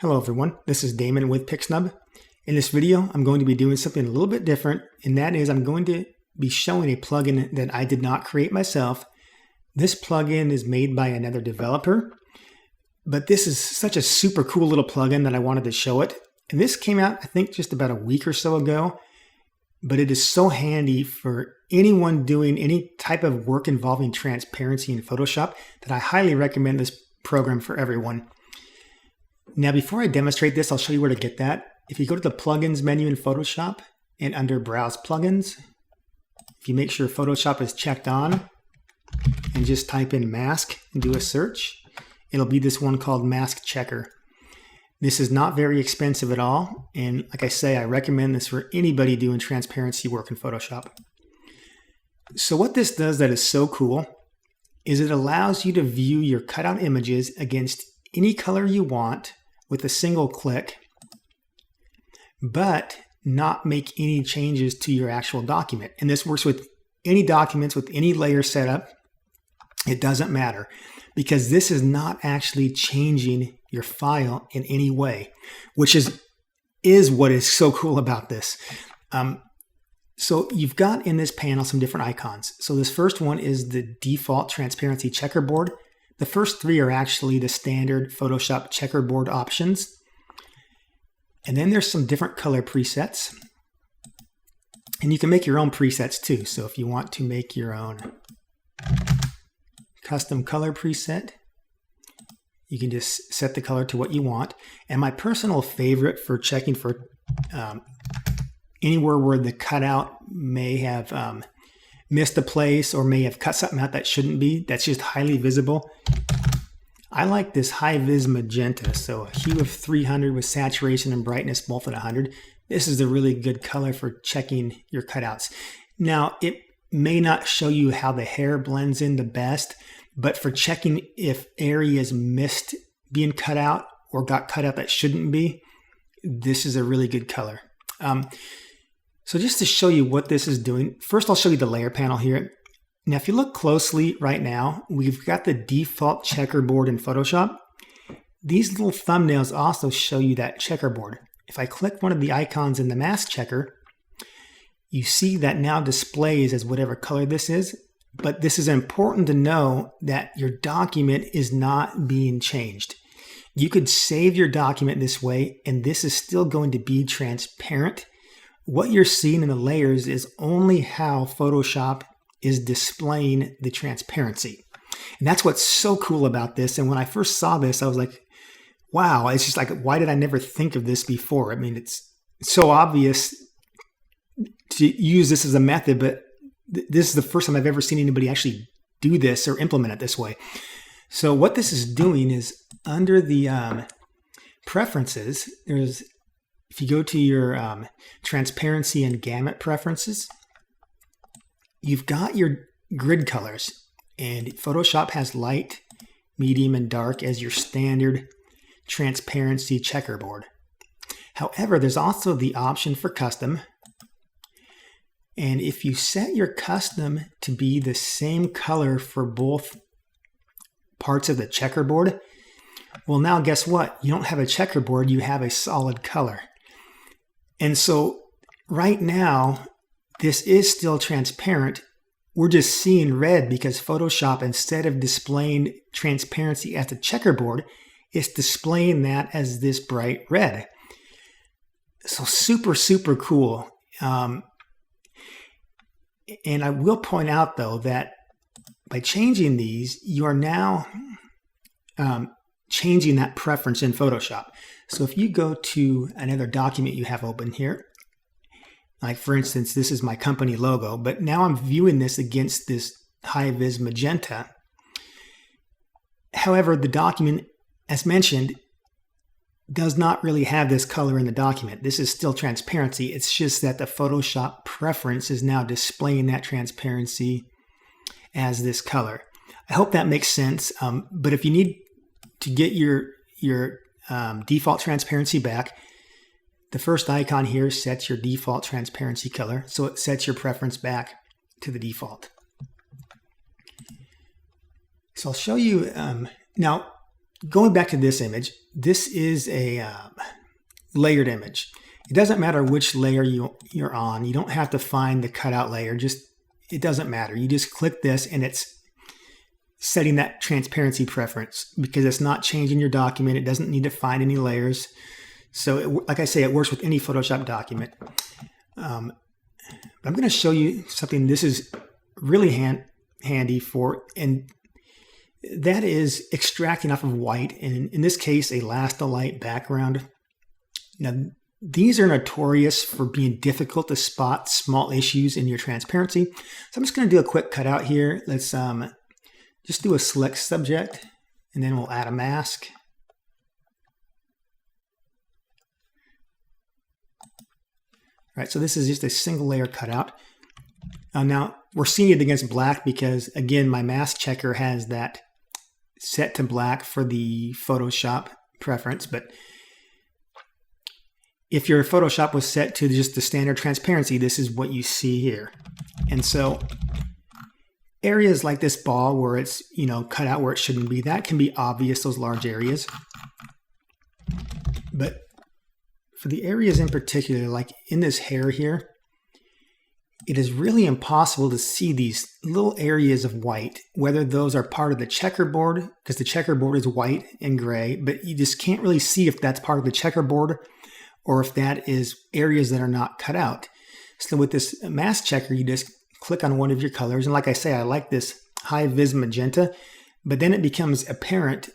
Hello everyone, this is Damon with Pixnub. In this video, I'm going to be doing something a little bit different, and that is I'm going to be showing a plugin that I did not create myself. This plugin is made by another developer, but this is such a super cool little plugin that I wanted to show it. And this came out, I think, just about a week or so ago, but it is so handy for anyone doing any type of work involving transparency in Photoshop that I highly recommend this program for everyone. Now, before I demonstrate this, I'll show you where to get that. If you go to the Plugins menu in Photoshop and under Browse Plugins, if you make sure Photoshop is checked on and just type in Mask and do a search, it'll be this one called Mask Checker. This is not very expensive at all, and like I say, I recommend this for anybody doing transparency work in Photoshop. So what this does that is so cool is it allows you to view your cutout images against any color you want with a single click, but not make any changes to your actual document. And this works with any documents with any layer setup. It doesn't matter because this is not actually changing your file in any way, which is what is so cool about this. So you've got in this panel some different icons. So this first one is the default transparency checkerboard. The first three are actually the standard Photoshop checkerboard options. And then there's some different color presets. And you can make your own presets too. So if you want to make your own custom color preset, you can just set the color to what you want. And my personal favorite for checking for anywhere where the cutout may have missed a place or may have cut something out that shouldn't be, that's just highly visible. I like this high vis magenta, so a hue of 300 with saturation and brightness both at 100. This is a really good color for checking your cutouts. Now, it may not show you how the hair blends in the best, but for checking if areas missed being cut out or got cut out that shouldn't be, this is a really good color. So just to show you what this is doing, first I'll show you the layer panel here. Now, if you look closely right now, we've got the default checkerboard in Photoshop. These little thumbnails also show you that checkerboard. If I click one of the icons in the mask checker, you see that now displays as whatever color this is, but this is important to know that your document is not being changed. You could save your document this way, and this is still going to be transparent. What you're seeing in the layers is only how Photoshop is displaying the transparency. And that's what's so cool about this. And when I first saw this, I was like, wow, it's just like, why did I never think of this before? I mean, it's so obvious to use this as a method, but this is the first time I've ever seen anybody actually do this or implement it this way. So what this is doing is under the preferences, if you go to your transparency and gamut preferences, you've got your grid colors, and Photoshop has light, medium, and dark as your standard transparency checkerboard. However, there's also the option for custom. And if you set your custom to be the same color for both parts of the checkerboard, well, now guess what? You don't have a checkerboard, you have a solid color. And so right now, this is still transparent. We're just seeing red because Photoshop, instead of displaying transparency as a checkerboard, is displaying that as this bright red. So super, super cool. And I will point out, though, that by changing these, you are now changing that preference in Photoshop. So if you go to another document you have open here, like for instance, this is my company logo, but now I'm viewing this against this high vis magenta. However, the document, as mentioned, does not really have this color in the document. This is still transparency. It's just that the Photoshop preference is now displaying that transparency as this color. I hope that makes sense. But if you need to get your default transparency back, the first icon here sets your default transparency color, so it sets your preference back to the default. So I'll show you, now going back to this image, this is a layered image. It doesn't matter which layer you're on. You don't have to find the cutout layer. It doesn't matter. You just click this and it's setting that transparency preference because it's not changing your document. It doesn't need to find any layers. So like I say, it works with any Photoshop document. I'm going to show you something this is really handy for, and that is extracting off of white, and in this case, a Last-A-Light background. Now, these are notorious for being difficult to spot small issues in your transparency. So I'm just going to do a quick cutout here. Let's just do a select subject, and then we'll add a mask. All right, so this is just a single layer cutout. Now, we're seeing it against black because, again, my mask checker has that set to black for the Photoshop preference. But if your Photoshop was set to just the standard transparency, this is what you see here. And so areas like this ball where it's, cut out where it shouldn't be, that can be obvious, those large areas. But for the areas in particular, like in this hair here, it is really impossible to see these little areas of white, whether those are part of the checkerboard, because the checkerboard is white and gray, but you just can't really see if that's part of the checkerboard or if that is areas that are not cut out. So with this mask checker, you just click on one of your colors. And like I say, I like this high vis magenta, but then it becomes apparent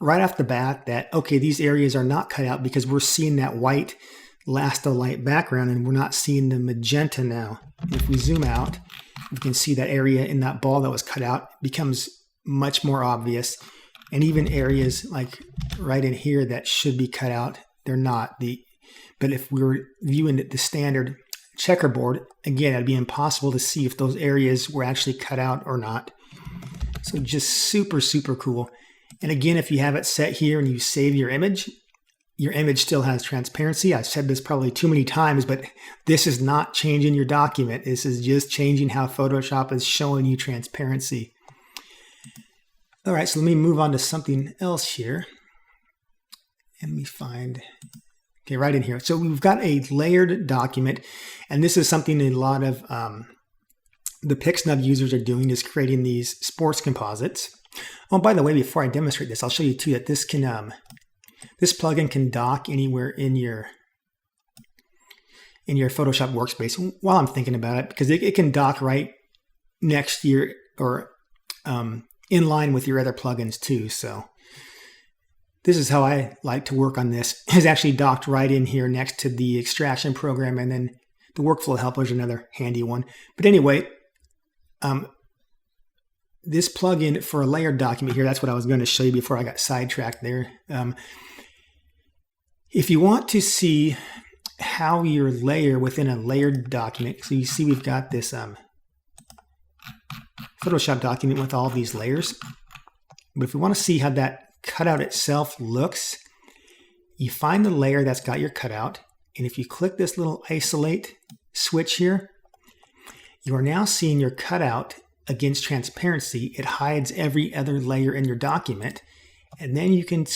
right off the bat that, okay, these areas are not cut out because we're seeing that white Last-A-Light background and we're not seeing the magenta now. And if we zoom out, we can see that area in that ball that was cut out becomes much more obvious. And even areas like right in here that should be cut out, they're not. But if we were viewing the standard checkerboard, again, it'd be impossible to see if those areas were actually cut out or not. So just super, super cool. And again, if you have it set here and you save your image still has transparency. I've said this probably too many times, but this is not changing your document. This is just changing how Photoshop is showing you transparency. All right, so let me move on to something else here. And let me find, okay, right in here. So we've got a layered document, and this is something a lot of the Pixnub users are doing, is creating these sports composites. Oh, by the way, before I demonstrate this, I'll show you too that this can this plugin can dock anywhere in your Photoshop workspace while I'm thinking about it, because it can dock right next to your, or in line with your other plugins too. So this is how I like to work on this, is actually docked right in here next to the extraction program, and then the workflow helper is another handy one. But anyway, this plugin for a layered document here, that's what I was going to show you before I got sidetracked there. If you want to see how your layer within a layered document, so you see we've got this Photoshop document with all these layers. But if you want to see how that cutout itself looks, you find the layer that's got your cutout, and if you click this little isolate switch here, you are now seeing your cutout against transparency. It hides every other layer in your document, and then you can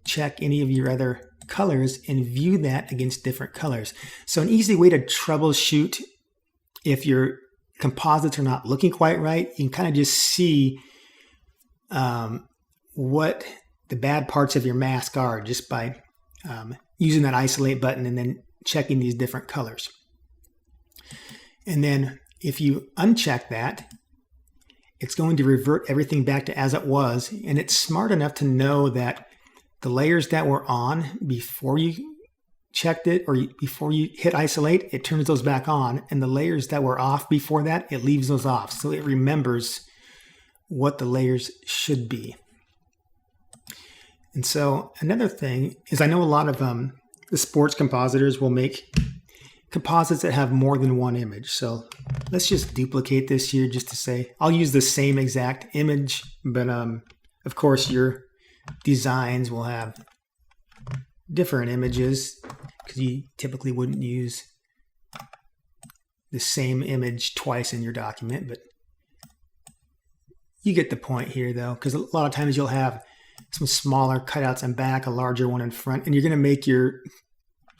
check any of your other colors and view that against different colors. So an easy way to troubleshoot if your composites are not looking quite right, you can kind of just see what the bad parts of your mask are just by using that isolate button and then checking these different colors. And then if you uncheck that, it's going to revert everything back to as it was, and it's smart enough to know that the layers that were on before you checked it or before you hit isolate, it turns those back on, and the layers that were off before that, it leaves those off. So it remembers what the layers should be. And so another thing is, I know a lot of the sports compositors will make composites that have more than one image. So let's just duplicate this here just to say, I'll use the same exact image, but of course your designs will have different images because you typically wouldn't use the same image twice in your document, but you get the point here though, because a lot of times you'll have some smaller cutouts in back, a larger one in front, and you're going to make your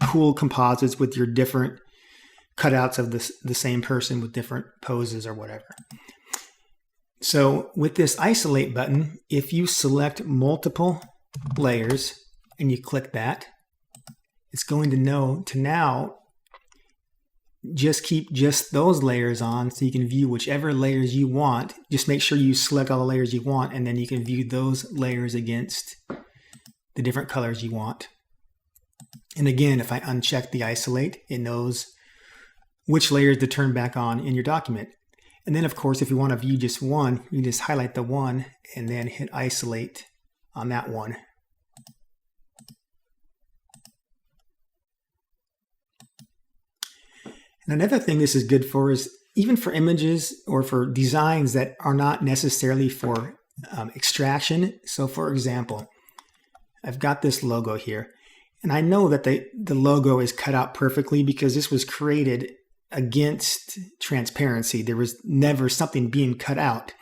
cool composites with your different cutouts of the same person with different poses or whatever. So with this isolate button, if you select multiple layers and you click that, it's going to know to now just keep just those layers on so you can view whichever layers you want. Just make sure you select all the layers you want, and then you can view those layers against the different colors you want. And again, if I uncheck the isolate, it knows which layers to turn back on in your document. And then of course, if you want to view just one, you just highlight the one and then hit isolate on that one. And another thing this is good for is even for images or for designs that are not necessarily for extraction. So for example, I've got this logo here, and I know that the logo is cut out perfectly because this was created against transparency. There was never something being cut out.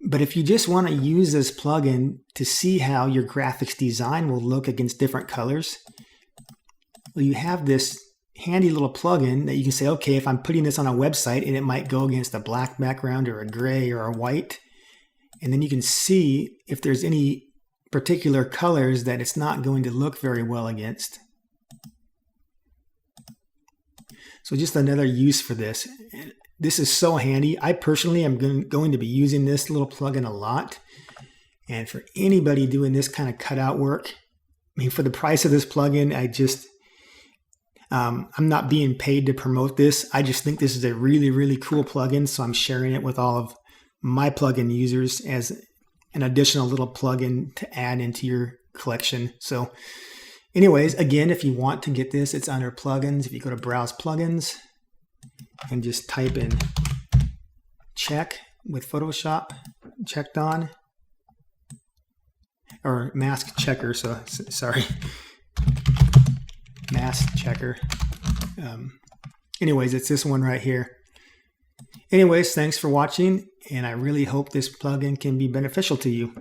But if you just want to use this plugin to see how your graphics design will look against different colors, well, you have this handy little plugin that you can say, okay, if I'm putting this on a website and it might go against a black background or a gray or a white, and then you can see if there's any particular colors that it's not going to look very well against. So just another use for this. This is so handy. I personally am going to be using this little plugin a lot. And for anybody doing this kind of cutout work, I mean, for the price of this plugin, I'm not being paid to promote this. I just think this is a really, really cool plugin. So I'm sharing it with all of my plugin users as an additional little plugin to add into your collection. So anyways, again, if you want to get this, it's under plugins. If you go to browse plugins and just type in check with Photoshop checked on, or mask checker. So sorry. Mask checker. Anyways, it's this one right here. Anyways, thanks for watching, and I really hope this plugin can be beneficial to you.